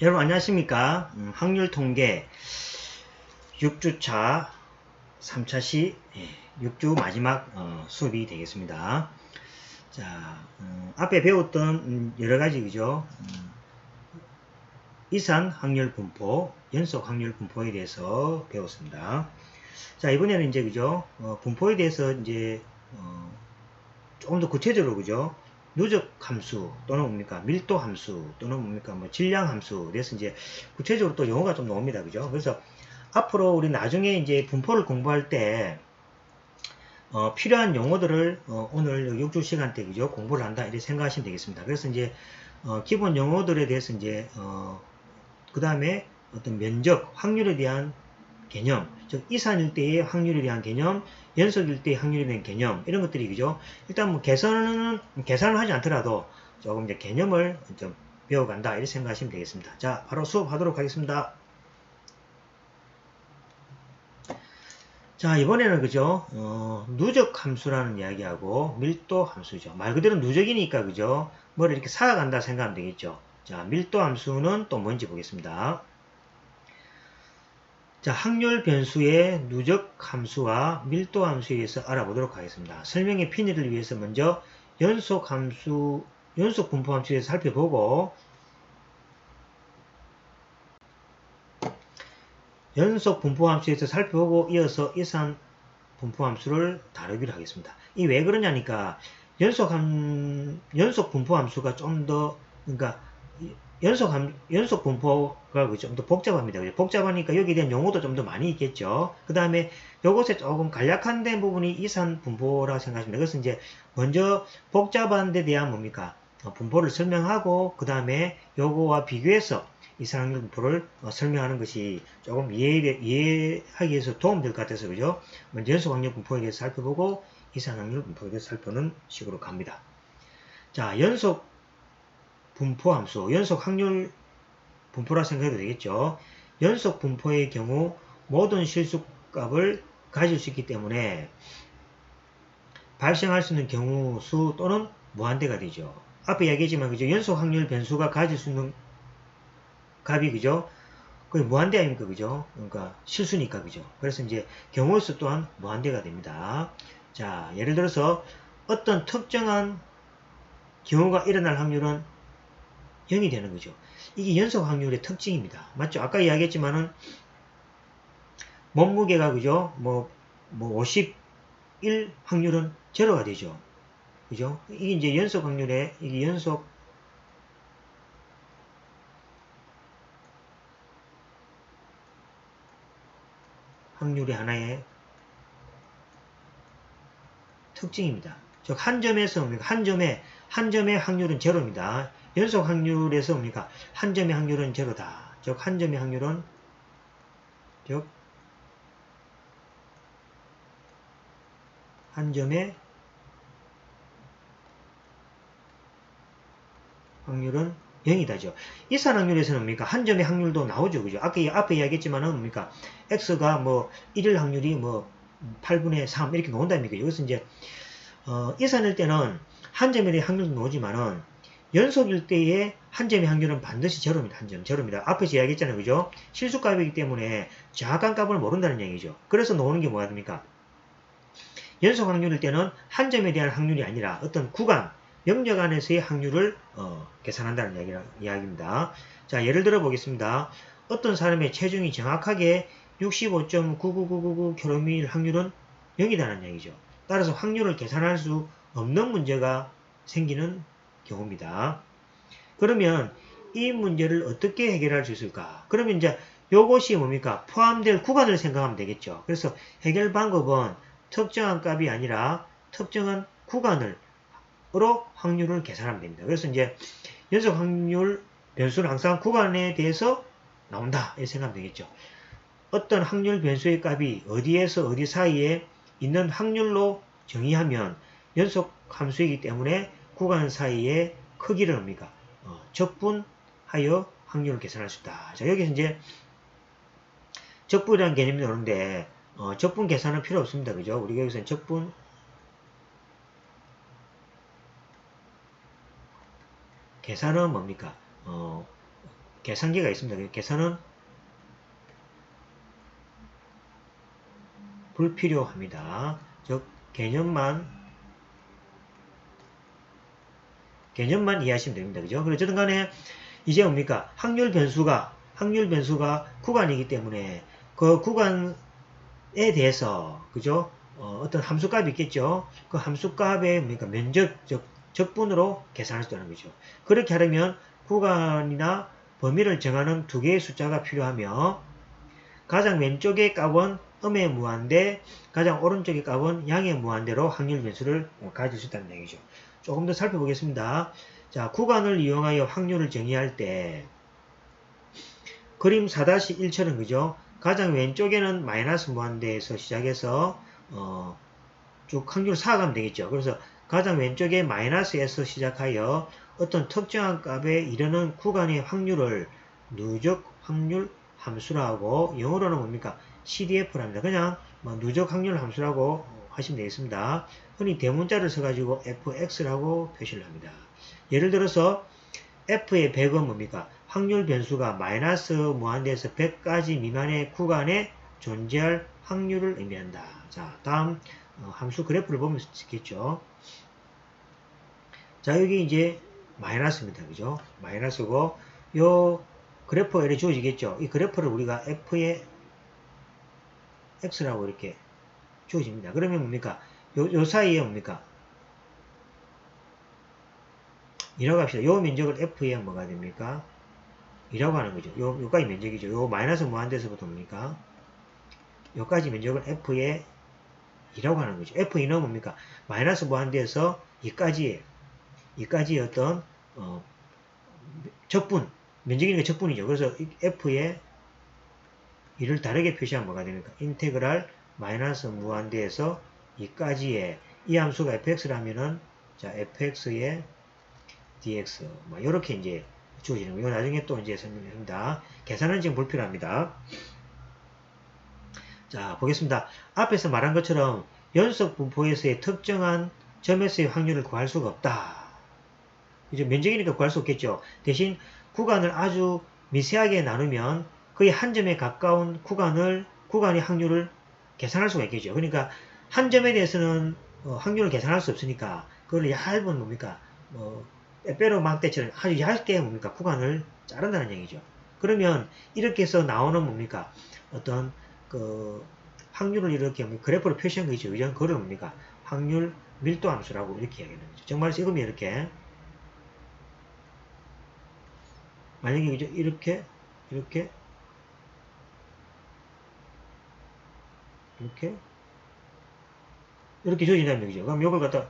여러분 안녕하십니까? 확률 통계 6주차 3차 시 6주 마지막 수업이 되겠습니다. 자, 앞에 배웠던 여러 가지 그죠? 이산 확률 분포, 연속 확률 분포에 대해서 배웠습니다. 자, 이번에는 이제 그죠? 분포에 대해서 이제 조금 더 구체적으로 그죠? 누적 함수 또는 뭡니까? 밀도 함수 또는 뭡니까? 뭐 질량 함수. 그래서 이제 구체적으로 또 용어가 좀 나옵니다. 그죠? 그래서 앞으로 우리 나중에 이제 분포를 공부할 때 필요한 용어들을 오늘 6주 시간 때 그죠? 공부를 한다 이렇게 생각하시면 되겠습니다. 그래서 이제 기본 용어들에 대해서 이제 그 다음에 어떤 면적, 확률에 대한 개념, 즉 이산일대의 확률에 대한 개념, 연속일대의 확률에 대한 개념 이런 것들이 그죠. 일단 뭐 계산을 하지 않더라도 조금 이제 개념을 좀 배워간다 이렇게 생각하시면 되겠습니다. 자, 바로 수업하도록 하겠습니다. 자, 이번에는 그죠. 누적 함수라는 이야기하고 밀도 함수죠. 말 그대로 누적이니까 그죠. 뭘 이렇게 쌓아간다 생각하면 되겠죠. 자, 밀도 함수는 또 뭔지 보겠습니다. 자, 확률 변수의 누적 함수와 밀도 함수에 대해서 알아보도록 하겠습니다. 설명의 편의를 위해서 먼저 연속 분포 함수에 대해서 살펴보고 연속 분포 함수에 대해서 살펴보고 이어서 이산 분포 함수를 다루기로 하겠습니다. 이 왜 그러냐니까 연속 분포 함수가 좀 더 그러니까 연속 분포가 좀 더 복잡합니다. 복잡하니까 여기에 대한 용어도 좀 더 많이 있겠죠. 그 다음에 요것에 조금 간략한 된 부분이 이산 분포라고 생각하십니다. 그래서 이제 먼저 복잡한 데 대한 뭡니까? 분포를 설명하고 그 다음에 요거와 비교해서 이산확률 분포를 설명하는 것이 조금 이해하기 위해서 도움될 것 같아서 그죠? 먼저 연속확률 분포에 대해서 살펴보고 이산확률 분포에 대해서 살펴보는 식으로 갑니다. 자, 연속 분포 함수, 연속 확률 분포라 생각해도 되겠죠. 연속 분포의 경우 모든 실수값을 가질 수 있기 때문에 발생할 수 있는 경우 수 또는 무한대가 되죠. 앞에 이야기했지만 그죠? 연속 확률 변수가 가질 수 있는 값이 그죠? 거의 무한대 아닙니까? 그죠? 그러니까 실수니까 그죠? 그래서 이제 경우 수 또한 무한대가 됩니다. 자, 예를 들어서 어떤 특정한 경우가 일어날 확률은 0이 되는 거죠. 이게 연속 확률의 특징입니다. 맞죠? 아까 이야기했지만은 몸무게가 그죠? 뭐 51 확률은 제로가 되죠. 그죠? 이게 이제 연속 확률의 이게 연속 확률의 하나의 특징입니다. 즉 한 점에서 뭡니까? 한 점의 확률은 제로입니다. 연속 확률에서 뭡니까? 한 점의 확률은 제로다. 즉 한 점의 확률은 한 점의 확률은 0이다죠. 이산 확률에서는 뭡니까? 한 점의 확률도 나오죠. 그죠? 앞에 이야기했지만은 뭡니까? x가 뭐 1일 확률이 뭐 8분의 3 이렇게 나온다니까. 여기서 이제 이산일 때는 한 점의 확률도 나오지만은 연속일 때의 한 점의 확률은 반드시 제로입니다. 한 점, 제로입니다. 앞에서 이야기했잖아요. 그죠? 실수값이기 때문에 정확한 값을 모른다는 얘기죠. 그래서 나오는 게 뭐가 됩니까? 연속 확률일 때는 한 점에 대한 확률이 아니라 어떤 구간, 영역 안에서의 확률을 계산한다는 이야기입니다. 자, 예를 들어 보겠습니다. 어떤 사람의 체중이 정확하게 65.99999kg일 확률은 0이라는 얘기죠. 따라서 확률을 계산할 수 없는 문제가 생기는 경우입니다. 그러면 이 문제를 어떻게 해결할 수 있을까? 그러면 이제 요것이 뭡니까? 포함될 구간을 생각하면 되겠죠. 그래서 해결 방법은 특정한 값이 아니라 특정한 구간으로 확률을 계산하면 됩니다. 그래서 이제 연속 확률 변수는 항상 구간에 대해서 나온다. 이렇게 생각하면 되겠죠. 어떤 확률 변수의 값이 어디에서 어디 사이에 있는 확률로 정의하면 연속 함수이기 때문에 구간 사이의 크기를 뭡니까? 적분하여 확률을 계산할 수 있다. 자, 여기서 이제 적분이라는 개념이 나오는데 적분 계산은 필요 없습니다. 그죠? 우리가 여기서 적분 계산은 뭡니까? 계산기가 있습니다. 계산은 불필요합니다. 즉 개념만 이해하시면 됩니다. 그죠? 그래 어쨌든 간에 이제 뭡니까? 확률 변수가 구간이기 때문에 그 구간에 대해서 그죠? 어떤 함수값이 있겠죠? 그 함수값의 뭡니까? 적분으로 계산할 수 있다는 거죠. 그렇게 하려면 구간이나 범위를 정하는 두 개의 숫자가 필요하며 가장 왼쪽의 값은 음의 무한대, 가장 오른쪽의 값은 양의 무한대로 확률 변수를 가질 수 있다는 얘기죠. 조금 더 살펴보겠습니다. 자, 구간을 이용하여 확률을 정의할 때 그림 4-1처럼 그죠? 가장 왼쪽에는 마이너스 무한대에서 시작해서 쭉 확률을 쌓아가면 되겠죠. 그래서 가장 왼쪽에 마이너스에서 시작하여 어떤 특정한 값에 이르는 구간의 확률을 누적 확률 함수라고 영어로는 뭡니까? CDF랍니다. 그냥 누적 확률 함수라고 하시면 되겠습니다. 흔히 대문자를 써가지고 fx라고 표시를 합니다. 예를 들어서 f의 100은 뭡니까? 확률 변수가 마이너스 무한대에서 100까지 미만의 구간에 존재할 확률을 의미한다. 자, 다음 함수 그래프를 보면 있겠죠. 자, 여기 이제 마이너스입니다. 그죠? 마이너스고 요 그래프가 이렇게 주어지겠죠. 이 그래프를 우리가 f의 x라고 이렇게 주어집니다. 그러면 뭡니까? 요 사이에 뭡니까? 이라고 합시다. 요 면적을 f의 뭐가 됩니까? 이라고 하는 거죠. 요까지 면적이죠. 요 마이너스 무한대에서부터 뭡니까? 요까지 면적을 f의 2라고 하는 거죠. f2는 뭡니까? 마이너스 무한대에서 2까지의 어떤 적분, 면적이니까 적분이죠. 그래서 f의 2를 다르게 표시하면 뭐가 됩니까? 인테그랄 마이너스 무한대에서 2까지의 이 함수가 fx라면은 자 fx의 dx 뭐 이렇게 이제 주어지는 거예요. 나중에 또 이제 설명합니다. 계산은 지금 불필요합니다. 자, 보겠습니다. 앞에서 말한 것처럼 연속 분포에서의 특정한 점에서의 확률을 구할 수가 없다. 이제 면적이니까 구할 수 없겠죠. 대신 구간을 아주 미세하게 나누면 거의 한 점에 가까운 구간의 확률을 계산할 수가 있겠죠. 그러니까 한 점에 대해서는 확률을 계산할 수 없으니까 그걸 얇은 뭡니까? 빼빼로 막대처럼 아주 얇게 뭡니까? 구간을 자른다는 얘기죠. 그러면 이렇게 해서 나오는 뭡니까? 어떤 그 확률을 이렇게 그래프로 표시한 거 있죠. 그죠? 그걸 뭡니까? 확률 밀도 함수라고 이렇게 이야기하는 거죠. 정말 지금 이렇게 만약에 그죠? 이렇게 주어진다는 얘기죠. 그럼 요걸 갖다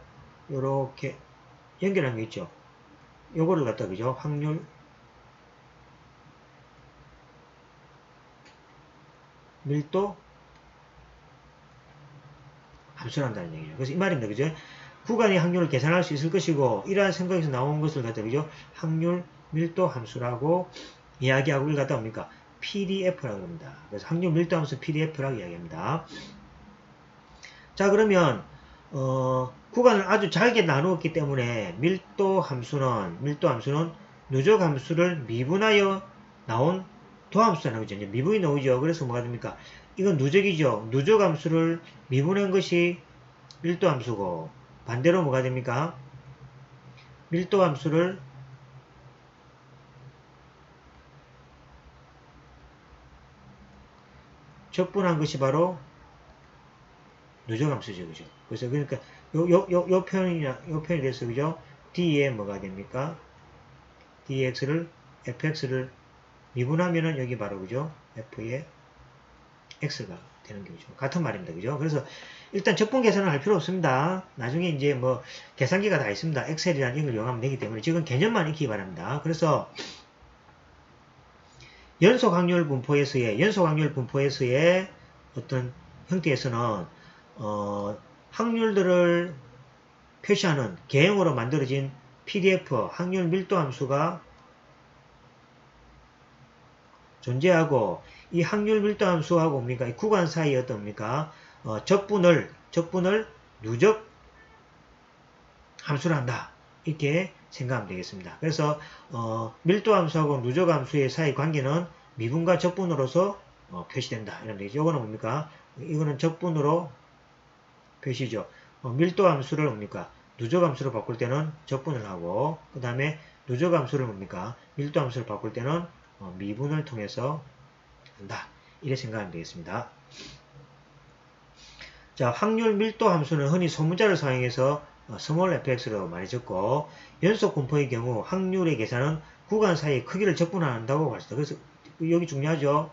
요렇게 연결한 게 있죠. 요거를 갖다 그죠? 확률 밀도 함수란다는 얘기죠. 그래서 이 말입니다. 그죠? 구간의 확률을 계산할 수 있을 것이고 이러한 생각에서 나온 것을 갖다 그죠? 확률 밀도 함수라고 이야기하고 이걸 갖다 뭡니까? PDF라고 합니다. 그래서 확률 밀도 함수 PDF라고 이야기합니다. 자, 그러면 구간을 아주 잘게 나누었기 때문에 밀도 함수는 누적 함수를 미분하여 나온 도함수라는 거죠. 이제 미분이 나오죠. 그래서 뭐가 됩니까? 이건 누적이죠. 누적 함수를 미분한 것이 밀도 함수고 반대로 뭐가 됩니까? 밀도 함수를 적분한 것이 바로 누적 함수죠. 그죠? 그래서 그러니까 요 표현이 돼서 그죠? D에 뭐가 됩니까? dx를 fx를 미분하면은 여기 바로 그죠? f의 x가 되는 거죠. 같은 말입니다. 그죠? 그래서 일단 적분 계산을 할 필요 없습니다. 나중에 이제 뭐 계산기가 다 있습니다. 엑셀이라는 이걸 이용하면 되기 때문에 지금 개념만 익히기 바랍니다. 그래서 연속 확률 분포에서의 어떤 형태에서는 확률들을 표시하는 개형으로 만들어진 PDF 확률 밀도 함수가 존재하고 이 확률 밀도 함수하고 뭡니까? 이 구간 사이에 어떤 뭡니까? 적분을 누적 함수를 한다. 이렇게 생각하면 되겠습니다. 그래서 밀도함수하고 누적함수의 사이 관계는 미분과 적분으로서 표시된다. 이런 되겠죠. 이거는 뭡니까? 이거는 적분으로 표시죠. 밀도함수를 뭡니까? 누적함수로 바꿀 때는 적분을 하고 그 다음에 누적함수를 뭡니까? 밀도함수를 바꿀 때는 미분을 통해서 한다. 이렇게 생각하면 되겠습니다. 자, 확률 밀도 함수는 흔히 소문자를 사용해서 스몰 fx로 많이 적고 연속 분포의 경우 확률의 계산은 구간 사이의 크기를 적분한다고 봤습니다. 그래서 여기 중요하죠.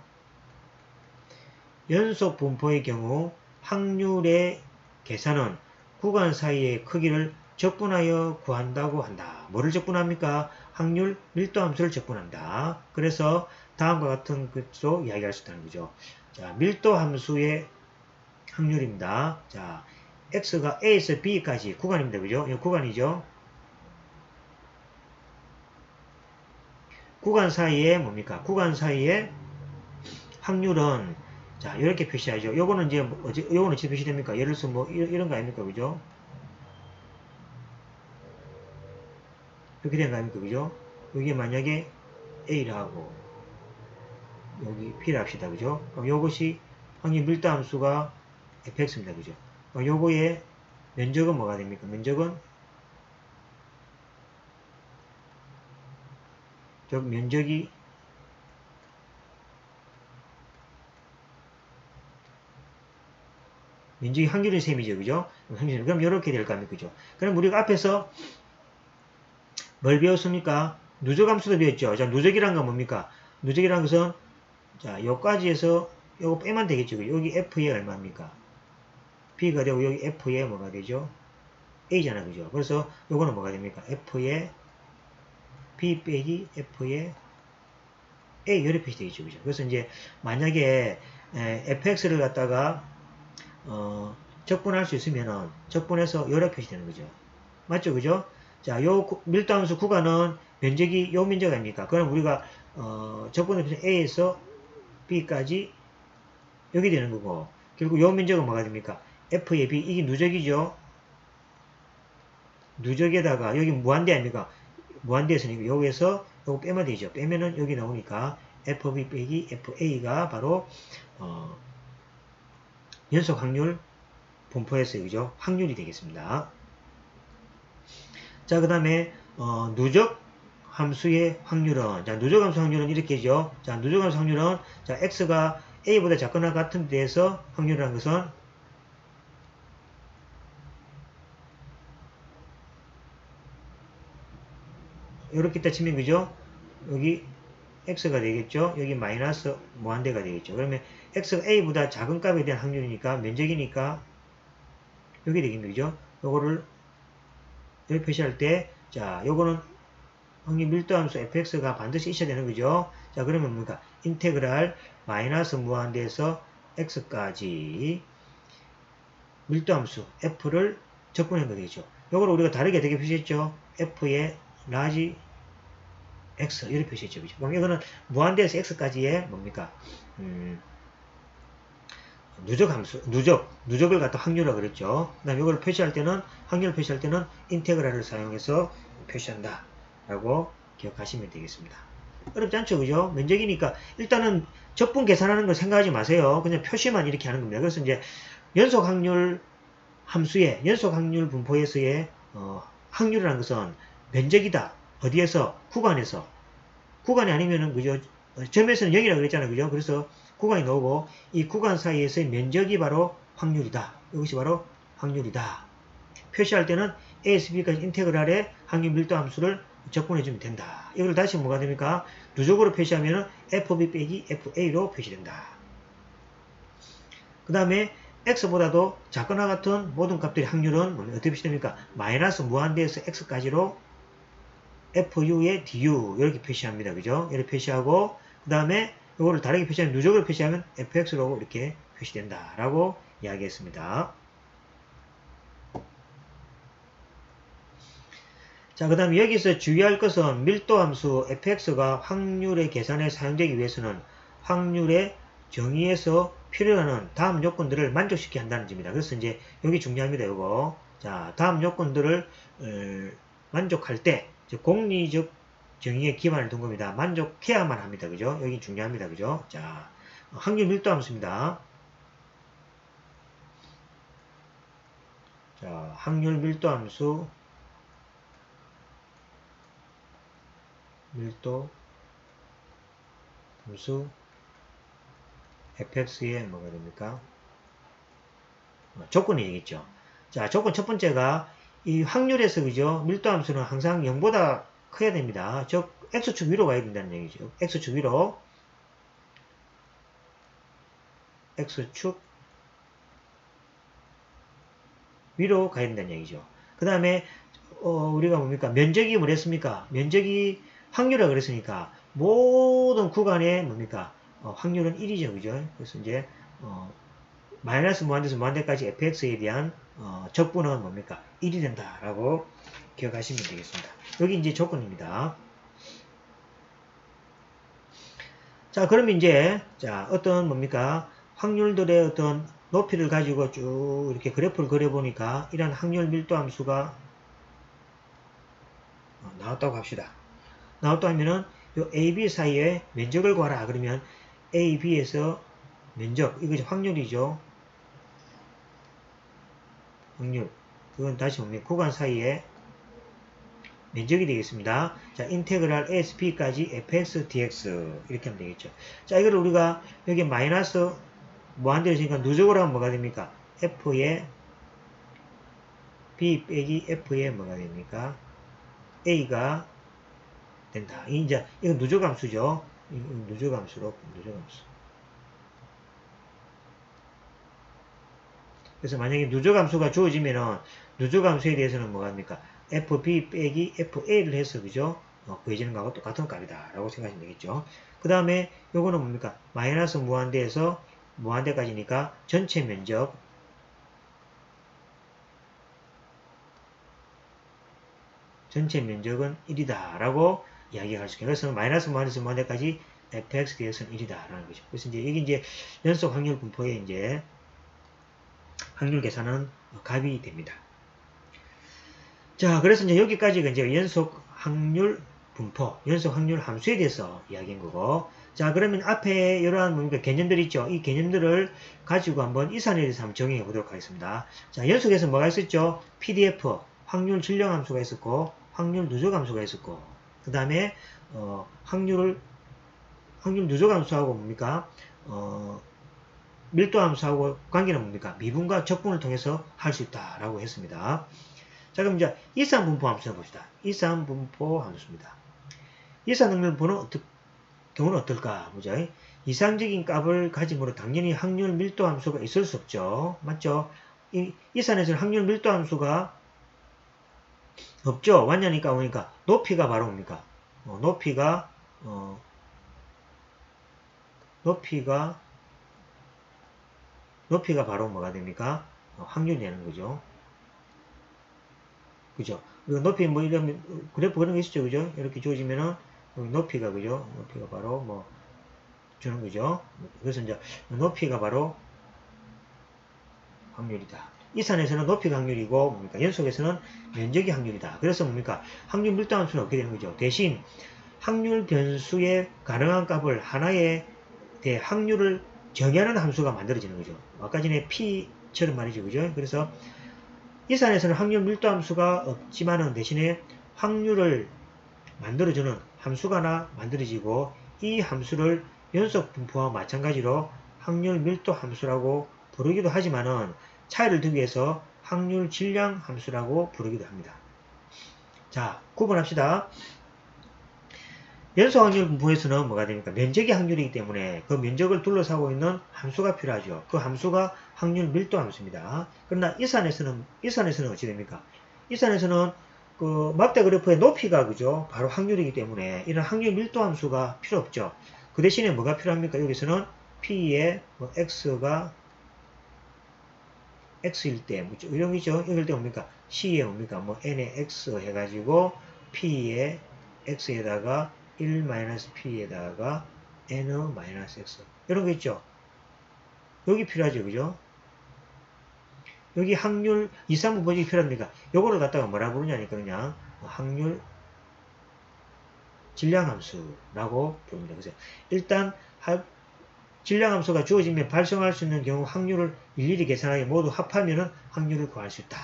연속 분포의 경우 확률의 계산은 구간 사이의 크기를 적분하여 구한다고 한다. 뭐를 적분합니까? 확률 밀도 함수를 적분한다. 그래서 다음과 같은 것으로 이야기할 수 있다는 거죠. 자, 밀도 함수의 확률입니다. 자, x가 a에서 b까지 구간입니다. 그죠? 이 구간이죠. 구간 사이에 뭡니까? 구간 사이에 확률은 자, 이렇게 표시하죠. 요거는 이제 요거는 어떻게 표시됩니까? 예를 들어서 뭐 이런 거 아닙니까? 그죠? 이렇게 된 거 아닙니까? 그죠? 이게 만약에 a라 하고 여기 b라 합시다. 그죠? 그럼 요것이 확률 밀도 함수가 fx입니다. 그죠? 요거의 면적은 뭐가 됩니까? 면적은 면적이 확률의 셈이죠. 그죠? 그럼 이렇게 될 거 아닙니까? 그죠? 그럼 우리가 앞에서 뭘 배웠습니까? 누적함수도 배웠죠. 자, 누적이란 건 뭡니까? 누적이란 것은 자, 요까지에서 요거 빼면 되겠죠. 그죠? 여기 f에 얼마입니까? b가 되고 여기 f에 뭐가 되죠? a잖아. 그죠? 그래서 요거는 뭐가 됩니까? f에 b 빼기 f에 a 이렇게 표시되겠죠. 그죠? 그래서 이제 만약에 fx를 갖다가 적분할 수 있으면은 적분해서 이렇게 표시되는 거죠. 맞죠? 그죠? 자, 요 밀도함수 구간은 면적이 요 면적 아닙니까? 그럼 우리가 적분을 표시 a에서 b까지 여기 되는 거고 결국 요 면적은 뭐가 됩니까? f의 b 이게 누적이죠. 누적에다가 여기 무한대 아닙니까? 무한대에서는 여기에서 요거 빼면 되죠. 빼면은 여기 나오니까 fb 빼기 fa가 바로 연속 확률 분포에서의 그죠? 확률이 되겠습니다. 자, 그 다음에 누적 함수의 확률은 자, 누적 함수 확률은 이렇게죠. 자, 누적 함수 확률은 자, x가 a보다 작거나 같은 데에서 확률이라는 것은 이렇게 따치면 그죠? 여기 x가 되겠죠. 여기 마이너스 무한대가 되겠죠. 그러면 x가 a보다 작은 값에 대한 확률이니까 면적이니까 여기 되겠네. 그죠? 요거를 여기 표시할 때 자, 요거는 확률 밀도함수 fx가 반드시 있어야 되는 거죠. 자, 그러면 뭡니까? 인테그랄 마이너스 무한대에서 x까지 밀도함수 f를 적분한 거 되겠죠. 요거를 우리가 다르게 어떻게 표시했죠? f의 라지 x 이렇게 표시했죠. 그죠? 그럼 이거는 무한대에서 x까지의 뭡니까? 누적을 갖다 확률이라고 그랬죠. 그 다음에 이걸 표시할 때는, 확률을 표시할 때는 인테그랄을 사용해서 표시한다. 라고 기억하시면 되겠습니다. 어렵지 않죠, 그죠? 면적이니까, 일단은 적분 계산하는 걸 생각하지 마세요. 그냥 표시만 이렇게 하는 겁니다. 그래서 이제 연속 확률 함수의, 연속 확률 분포에서의, 확률이라는 것은 면적이다. 어디에서? 구간에서. 구간이 아니면은, 그죠? 점에서는 0이라고 그랬잖아요. 그죠? 그래서 구간이 나오고 이 구간 사이에서의 면적이 바로 확률이다. 이것이 바로 확률이다. 표시할 때는 a에서 b까지 인테그랄의 확률 밀도 함수를 적분해주면 된다. 이걸 다시 뭐가 됩니까? 누적으로 표시하면 fb 빼기 fa로 표시된다. 그 다음에 x보다도 작거나 같은 모든 값들의 확률은 어떻게 표시됩니까? 마이너스 무한대에서 x까지로 fu의 du 이렇게 표시합니다. 그죠? 이렇게 표시하고 그 다음에 이거를 다르게 표시하면 누적을 표시하면 fx로 이렇게 표시된다 라고 이야기했습니다. 자, 그 다음에 여기서 주의할 것은 밀도함수 fx가 확률의 계산에 사용되기 위해서는 확률의 정의에서 필요하는 다음 요건들을 만족시켜야 한다는 점입니다. 그래서 이제 여기 중요합니다. 이거 자, 다음 요건들을 만족할 때 공리적 정의에 기반을 둔 겁니다. 만족해야만 합니다. 그죠? 여기 중요합니다. 그죠? 자, 확률 밀도 함수입니다. 자, 확률 밀도 함수, fx에 뭐가 됩니까? 조건이 되겠죠. 자, 조건 첫 번째가 이 확률에서 그죠? 밀도 함수는 항상 0보다 커야 됩니다. 즉 x축 위로 가야 된다는 얘기죠. x축 위로 가야 된다는 얘기죠. 그 다음에 우리가 뭡니까? 면적이 뭐랬습니까? 면적이 확률이라고 그랬으니까 모든 구간에 뭡니까? 확률은 1이죠. 그죠? 그래서 이제 마이너스 무한대에서 무한대까지 fx에 대한 적분은 뭡니까? 1이 된다라고 기억하시면 되겠습니다. 여기 이제 조건입니다. 자, 그러면 이제 자, 어떤 뭡니까? 확률들의 어떤 높이를 가지고 쭉 이렇게 그래프를 그려보니까 이런 확률 밀도 함수가 나왔다고 합시다. 나왔다 하면은 요 A, B 사이에 면적을 구하라. 그러면 A, B에서 면적, 이거 확률이죠. 확률. 그건 다시 뭡니까? 구간 사이에 면적이 되겠습니다. 자, 인테그랄 ASP까지 fx, dx 이렇게 하면 되겠죠. 자, 이걸 우리가 여기 마이너스 무한대로 있으니까 누적으로 하면 뭐가 됩니까? f에 b 빼기 f에 뭐가 됩니까? a가 된다. 이제 이건 누적함수죠. 누적함수. 그래서 만약에 누적함수가 주어지면은 누적함수에 대해서는 뭐가 됩니까? fb 빼기 fa를 해서 그죠? 구해지는 거하고 똑같은 값이다 라고 생각하시면 되겠죠. 그 다음에 요거는 뭡니까? 마이너스 무한대에서 무한대까지니까 전체 면적은 1이다 라고 이야기할 수 있겠죠. 그래서 마이너스 무한대에서 무한대까지 fx dx는 1이다 라는 거죠. 그래서 이제 여기 이제 연속 확률 분포에 이제 확률 계산은 값이 됩니다. 자, 그래서 이제 여기까지가 이제 연속 확률 분포, 연속 확률 함수에 대해서 이야기한 거고. 자, 그러면 앞에 이러한 뭡니까? 개념들 있죠? 이 개념들을 가지고 한번 이산에 대해서 한번 정의해 보도록 하겠습니다. 자, 연속에서 뭐가 있었죠? PDF, 확률 질량 함수가 있었고, 확률 누적 함수가 있었고, 그 다음에, 확률 누적 함수하고 뭡니까? 밀도 함수하고 관계는 뭡니까? 미분과 적분을 통해서 할 수 있다라고 했습니다. 자, 그럼 이제 이산분포 함수를 봅시다. 이산분포 함수입니다. 이산응률 경우는 어떨까? 보자. 이상적인 값을 가짐으로 당연히 확률 밀도 함수가 있을 수 없죠. 맞죠? 이산에서는 확률 밀도 함수가 없죠. 왔냐니까 오니까 높이가 바로 뭡니까? 높이가 바로 뭐가 됩니까? 확률이 되는 거죠. 그죠? 높이 뭐 이런 그래프 그런 게 있었죠. 그죠? 이렇게 주어지면은 높이가 그죠? 높이가 바로 뭐 주는 거죠. 그래서 이제 높이가 바로 확률이다. 이산에서는 높이가 확률이고 뭡니까? 연속에서는 면적이 확률이다. 그래서 뭡니까? 확률 밀도 함수는 어떻게 되는 거죠? 대신 확률 변수의 가능한 값을 하나에 대해 확률을 정의하는 함수가 만들어지는 거죠. 아까 전에 P처럼 말이죠. 그죠? 그래서 이산에서는 확률 밀도 함수가 없지만은 대신에 확률을 만들어주는 함수가 하나 만들어지고 이 함수를 연속 분포와 마찬가지로 확률 밀도 함수라고 부르기도 하지만은 차이를 두기 위해서 확률 질량 함수라고 부르기도 합니다. 자, 구분합시다. 연속 확률 분포에서는 뭐가 됩니까? 면적이 확률이기 때문에 그 면적을 둘러싸고 있는 함수가 필요하죠. 그 함수가 확률 밀도 함수입니다. 그러나 이산에서는 어찌 됩니까? 이산에서는 그 막대 그래프의 높이가 그죠? 바로 확률이기 때문에 이런 확률 밀도 함수가 필요 없죠. 그 대신에 뭐가 필요합니까? 여기서는 P의 뭐 X가 X일 때, 뭐 이런 거죠. 이럴 때 뭡니까? C에 뭡니까? 뭐 N의 X 해가지고 P의 X에다가 1-P에다가 N-X. 이런 거 있죠. 여기 필요하죠. 그죠? 여기 확률 2, 3분 번역이 필요합니까? 요거를 갖다가 뭐라 부르냐니까 그냥 확률 질량함수라고 부릅니다. 그래서 일단 질량함수가 주어지면 발생할 수 있는 경우 확률을 일일이 계산하게 모두 합하면은 확률을 구할 수 있다.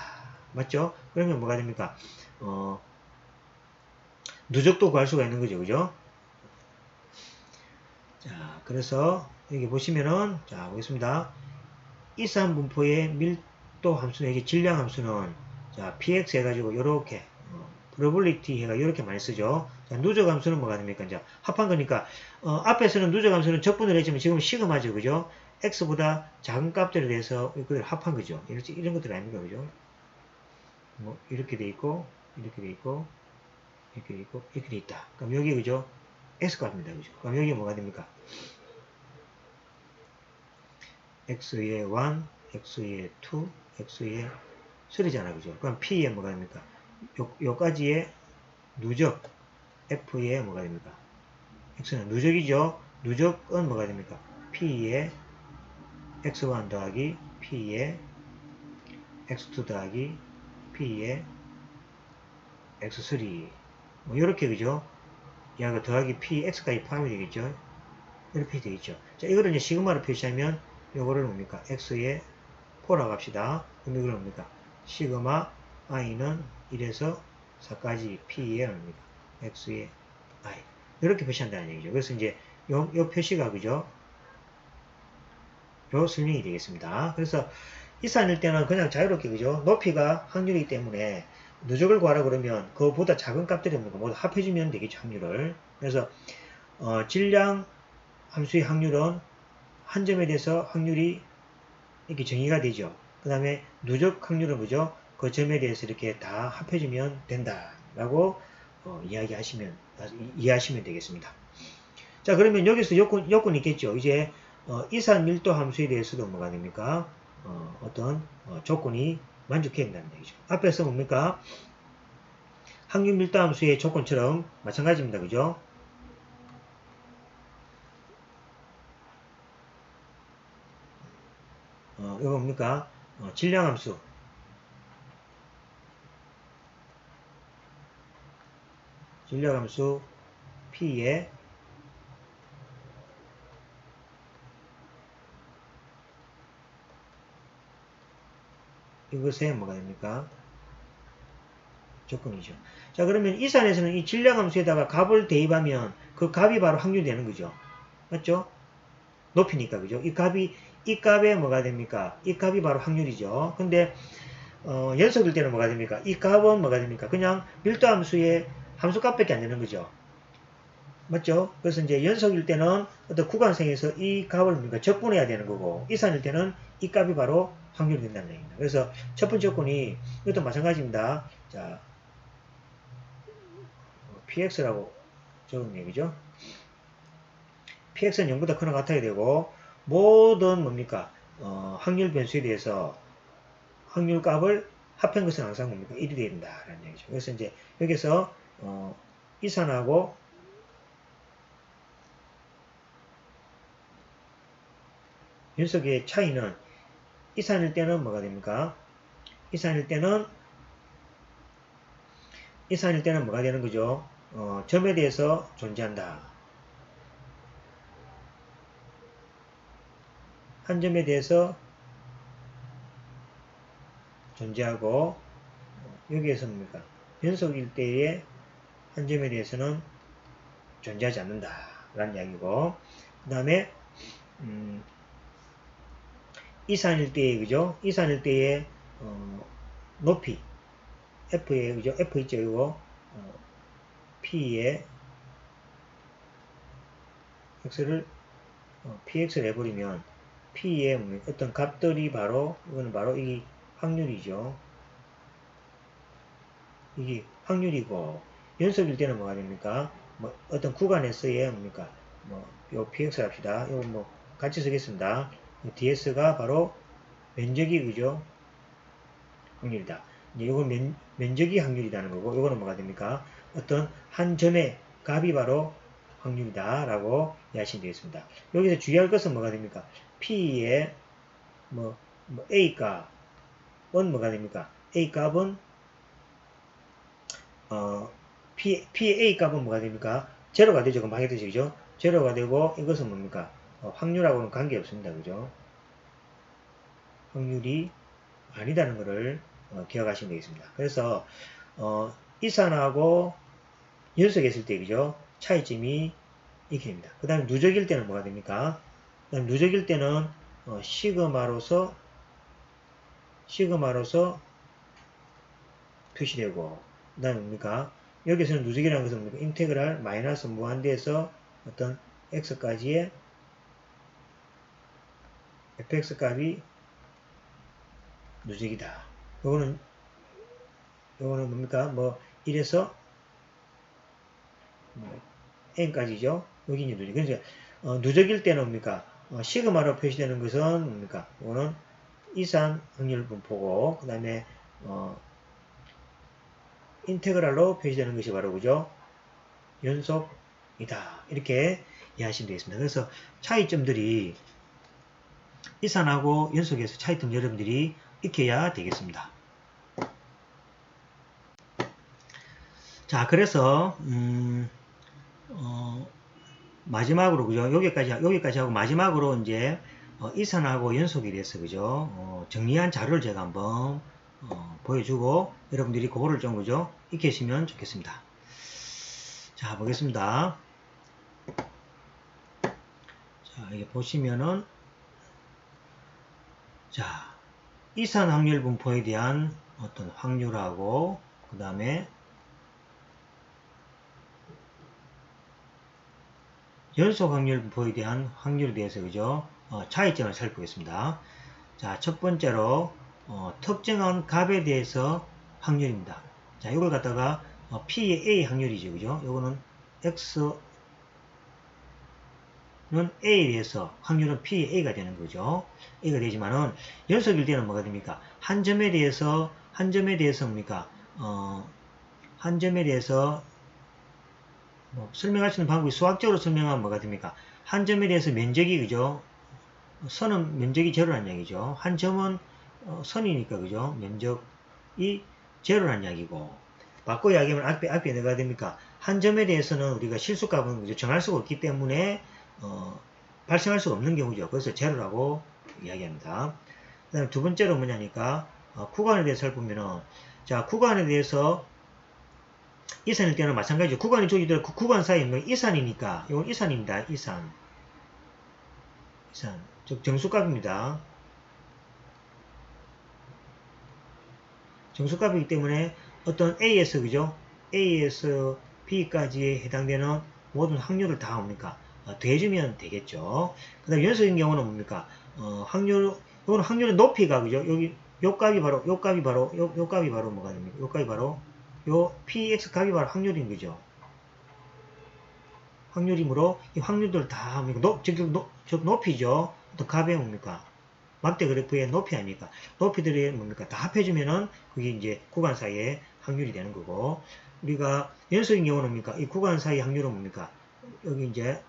맞죠? 그러면 뭐가 됩니까? 누적도 구할 수가 있는 거죠. 그죠? 자, 그래서 여기 보시면은, 자, 보겠습니다. 이산분포의 밀도 함수는, 이게 질량 함수는, 자, px 해가지고, 요렇게, probability 해가 요렇게 많이 쓰죠. 자, 누적 함수는 뭐가 됩니까? 이제 합한 거니까, 앞에서는 누적 함수는 적분을 했지만 지금은 시그마죠. 그죠? x보다 작은 값들에 대해서 이걸 합한 거죠. 이런 것들 아닙니까? 그죠? 뭐, 이렇게 돼 있고, 이렇게 돼 있고, 이렇게 돼 있고, 이렇게 돼 있다. 그럼 여기, 그죠? x값입니다. 그죠? 그럼 여기 뭐가 됩니까? x의 1, x의 2, x의 3잖아. 그죠? 그럼 p의 뭐가 됩니까? 요까지의 누적 f의 뭐가 됩니까? x는 누적이죠. 누적은 뭐가 됩니까? p의 x1 더하기 p의 x2 더하기 p의 x3 뭐 이렇게 그죠? 야가 더하기 px까지 포함이 되겠죠. 이렇게 되겠죠. 자, 이거를 이제 시그마로 표시하면 요거를 뭡니까? x의 4라고 합시다. 그럼 이걸 뭡니까? 시그마 i는 1에서 4까지 p의 뭡니까? x의 i. 이렇게 표시한다는 얘기죠. 그래서 이제 요 표시가 그죠? 요 설명이 되겠습니다. 그래서 이산일 때는 그냥 자유롭게 그죠? 높이가 확률이기 때문에 누적을 구하라 그러면 그거보다 작은 값들이 뭡니까? 모두 합해주면 되겠죠. 확률을. 그래서 질량 함수의 확률은 한 점에 대해서 확률이 이렇게 정의가 되죠. 그 다음에 누적 확률은 뭐죠? 그 점에 대해서 이렇게 다 합해주면 된다라고 이해하시면 되겠습니다. 자, 그러면 여기서 요건이 있겠죠. 이제 이산 밀도 함수에 대해서도 뭐가 됩니까? 어떤 조건이 만족해야 된다는 얘기죠. 앞에서 뭡니까? 확률 밀도 함수의 조건처럼 마찬가지입니다. 그죠? 이거 뭡니까? 질량 함수. 질량 함수 P에 이것에 뭐가 됩니까? 조건이죠. 자, 그러면 이산에서는 이 질량 함수에다가 값을 대입하면 그 값이 바로 확률이 되는 거죠. 맞죠? 높이니까, 그죠? 이 값에 뭐가 됩니까? 이 값이 바로 확률이죠. 근데, 연속일 때는 뭐가 됩니까? 이 값은 뭐가 됩니까? 그냥 밀도 함수의 함수 값밖에 안 되는 거죠. 맞죠? 그래서 이제 연속일 때는 어떤 구간성에서 이 값을 뭡니까? 적분해야 되는 거고, 이산일 때는 이 값이 바로 확률이 된다는 얘기입니다. 그래서 첫 번째 조건이, 이것도 마찬가지입니다. 자, px라고 적은 얘기죠. px는 0보다 크거나 같아야 되고, 모든 뭡니까? 확률 변수에 대해서 확률 값을 합한 것은 항상 뭡니까? 1이 돼야 된다라는 얘기죠. 그래서 이제 여기서 이산하고 연속의 차이는 이산일 때는 뭐가 됩니까? 이산일 때는 뭐가 되는 거죠? 점에 대해서 존재한다. 한 점에 대해서 존재하고 여기에서 뭡니까? 연속일 때의 한 점에 대해서는 존재하지 않는다 라는 이야기고, 그 다음에 이산일 때의 그죠? 이산일 때의 높이 F의 그죠? F 있죠? 이거 P의 X를 PX를 해버리면 P의 어떤 값들이 바로 이거는 바로 이 확률이죠. 이게 확률이고 연속일 때는 뭐가 됩니까? 뭐 어떤 구간에서의 뭡니까? 요 PX 합시다. 이거 뭐 같이 쓰겠습니다. DS가 바로 면적이 그죠? 확률이다. 이제 이건 면적이 확률이라는 거고, 이거는 뭐가 됩니까? 어떤 한 점의 값이 바로 확률이다. 라고 이해하시면 되겠습니다. 여기서 주의할 것은 뭐가 됩니까? P의 A 값은 뭐가 됩니까? A 값은 P의 A 값은 뭐가 됩니까? 제로가 되죠. 금방 했듯이, 그죠? 제로가 되고, 이것은 뭡니까? 확률하고는 관계없습니다. 그죠? 확률이 아니다는 것을 기억하시면 되겠습니다. 그래서, 이산하고 연속했을 때, 그죠? 차이점이 이렇게 됩니다. 그 다음에 누적일 때는 뭐가 됩니까? 그 다음에 누적일 때는, 시그마로서 표시되고, 그 다음에 뭡니까? 여기서는 누적이라는 것은 뭡니까? 인테그랄 마이너스 무한대에서 어떤 x까지의 fx 값이 누적이다. 요거는 뭡니까? 뭐 1에서 n까지죠. 여기 이제 누적. 그래서 누적일 때는 뭡니까? 시그마로 표시되는 것은 뭡니까? 이거는 이산 확률 분포고, 그 다음에 인테그랄로 표시되는 것이 바로 그죠? 연속이다. 이렇게 이해하시면 되겠습니다. 그래서 차이점들이 이산하고 연속에서 차이점 여러분들이 익혀야 되겠습니다. 자, 그래서 마지막으로 그죠? 여기까지 하고 마지막으로 이제 이산하고 연속에 대해서 그죠? 정리한 자료를 제가 한번 보여주고 여러분들이 그거를 좀 그죠? 익히시면 좋겠습니다. 자, 보겠습니다. 자, 이게 보시면은 자, 이산 확률 분포에 대한 어떤 확률하고 그 다음에 연속 확률 분포에 대한 확률에 대해서 그죠? 차이점을 살펴보겠습니다. 자, 첫 번째로 특정한 값에 대해서 확률입니다. 자, 이걸 갖다가 P의 A 확률이죠. 그죠? 요거는 X는 A에 대해서 확률은 P의 A가 되는 거죠. A가 되지만은 연속일 때는 뭐가 됩니까? 한 점에 대해서 뭡니까? 한 점에 대해서 설명할 수 있는 방법이 수학적으로 설명하면 뭐가 됩니까? 한 점에 대해서 면적이 그죠? 선은 면적이 제로란 얘기죠. 한 점은 선이니까 그죠? 면적이 제로란 이야기고, 바꿔 이야기하면 앞에 내가 됩니까? 한 점에 대해서는 우리가 실수값은 그죠? 정할 수가 없기 때문에 발생할 수가 없는 경우죠. 그래서 제로라고 이야기합니다. 그 다음에 두 번째로 뭐냐니까 구간에 대해서 살펴보면은, 자, 구간에 대해서 이산일 때는 마찬가지죠. 구간이 조지더라도 그 구간 사이에 뭐 이산이니까 이건 이산입니다. 이산. 즉 정수값입니다. 정수값이기 때문에 어떤 A에서 그죠? A에서 B까지에 해당되는 모든 확률을 다 뭡니까? 더해주면 되겠죠. 그 다음 연속인 경우는 뭡니까? 이거는 확률의 높이가 그죠? 여기 요 값이 바로 뭐가 됩니까? 요 값이 바로 요 PX 값이 바로 확률인 거죠. 확률이므로 이 확률들 다 뭡니까? 즉 높이죠. 또 값이 뭡니까? 막대 그래프의 높이 아닙니까? 높이들이 뭡니까? 다 합해주면은 그게 이제 구간 사이의 확률이 되는 거고, 우리가 연속인 경우는 뭡니까? 이 구간 사이 확률은 뭡니까? 여기 이제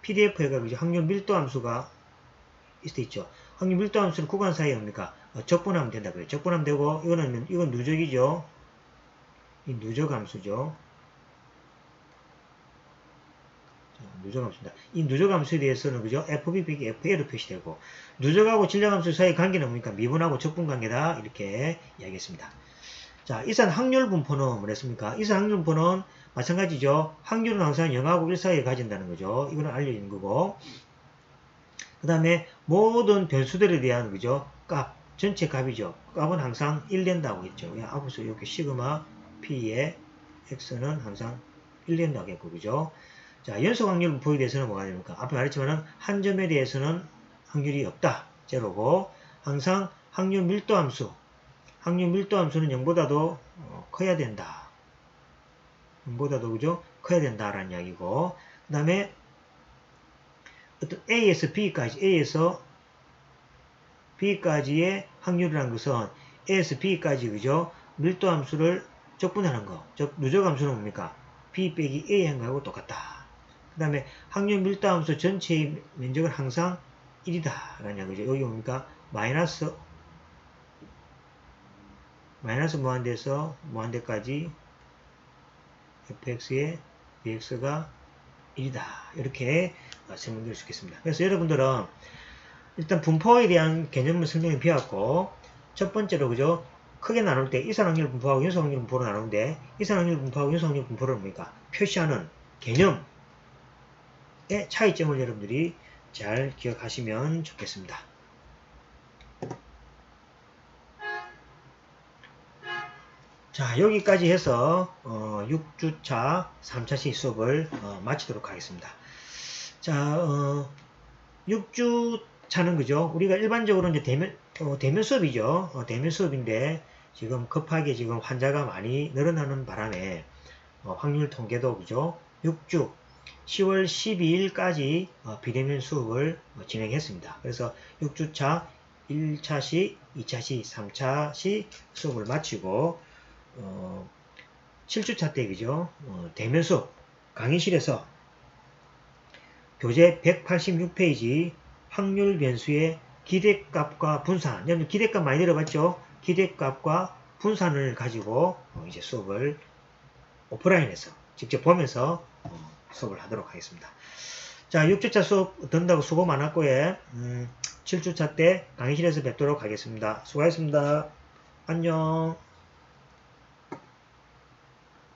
PDF에가 이제 확률 밀도 함수가 있죠. 확률 밀도 함수를 구간 사이에 뭡니까? 적분하면 된다 그래요. 적분하면 되고, 이건 누적이죠. 이 누적 함수죠. 누적함수입니다. 이 누적함수에 대해서는 그죠? FB 빼기 FA로 표시되고, 누적하고 질량함수 사이의 관계는 뭡니까? 미분하고 적분 관계다. 이렇게 이야기했습니다. 자, 이산 확률 분포는 뭐랬습니까? 이산 확률 분포는 마찬가지죠. 확률은 항상 0하고 1 사이에 가진다는 거죠. 이거는 알려진 거고. 그 다음에 모든 변수들에 대한 그죠? 값, 전체 값이죠. 값은 항상 1 된다고 했죠. 앞에서 이렇게 시그마 P의 X는 항상 1 된다고 했고, 그죠? 자, 연속 확률 분포에 대해서는 뭐가 됩니까? 앞에 말했지만은 한 점에 대해서는 확률이 없다. 제로고, 항상 확률 밀도 함수는 0보다도 커야 된다. 0보다도 그죠? 커야 된다라는 이야기고, 그 다음에 어떤 A에서 B까지의 확률이라는 것은 A에서 B까지 그죠? 밀도 함수를 적분하는 거. 즉 누적 함수는 뭡니까? B 빼기 A 한 거하고 똑같다. 그 다음에 확률 밀도 함수 전체의 면적은 항상 1이다 라는 얘기죠. 여기 뭡니까? 마이너스 무한대에서 무한대까지 fx의 bx가 일이다. 이렇게 설명드릴 수 있겠습니다. 그래서 여러분들은 일단 분포에 대한 개념을 설명해 비웠고, 첫 번째로 그죠? 크게 나눌 때 이산확률 분포하고 연소확률 분포로 나누는데, 이산확률 분포하고 연소확률 분포를 뭡니까? 표시하는 개념의 차이점을 여러분들이 잘 기억하시면 좋겠습니다. 자, 여기까지 해서 6주차 3차시 수업을 마치도록 하겠습니다. 자, 6주차는 그죠? 우리가 일반적으로 이제 대면 수업이죠. 대면 수업인데 지금 급하게 지금 환자가 많이 늘어나는 바람에 확률 통계도 그죠? 6주 10월 12일까지 비대면 수업을 진행했습니다. 그래서 6주차 1차시, 2차시, 3차시 수업을 마치고 7주차 때 그죠? 대면 수업 강의실에서 교재 186페이지 확률 변수의 기대값과 분산. 여러분 기대값 많이 들어봤죠? 기대값과 분산을 가지고 이제 수업을 오프라인에서 직접 보면서 수업을 하도록 하겠습니다. 자, 6주차 수업 듣는다고 수고 많았고요. 7주차 때 강의실에서 뵙도록 하겠습니다. 수고하셨습니다. 안녕.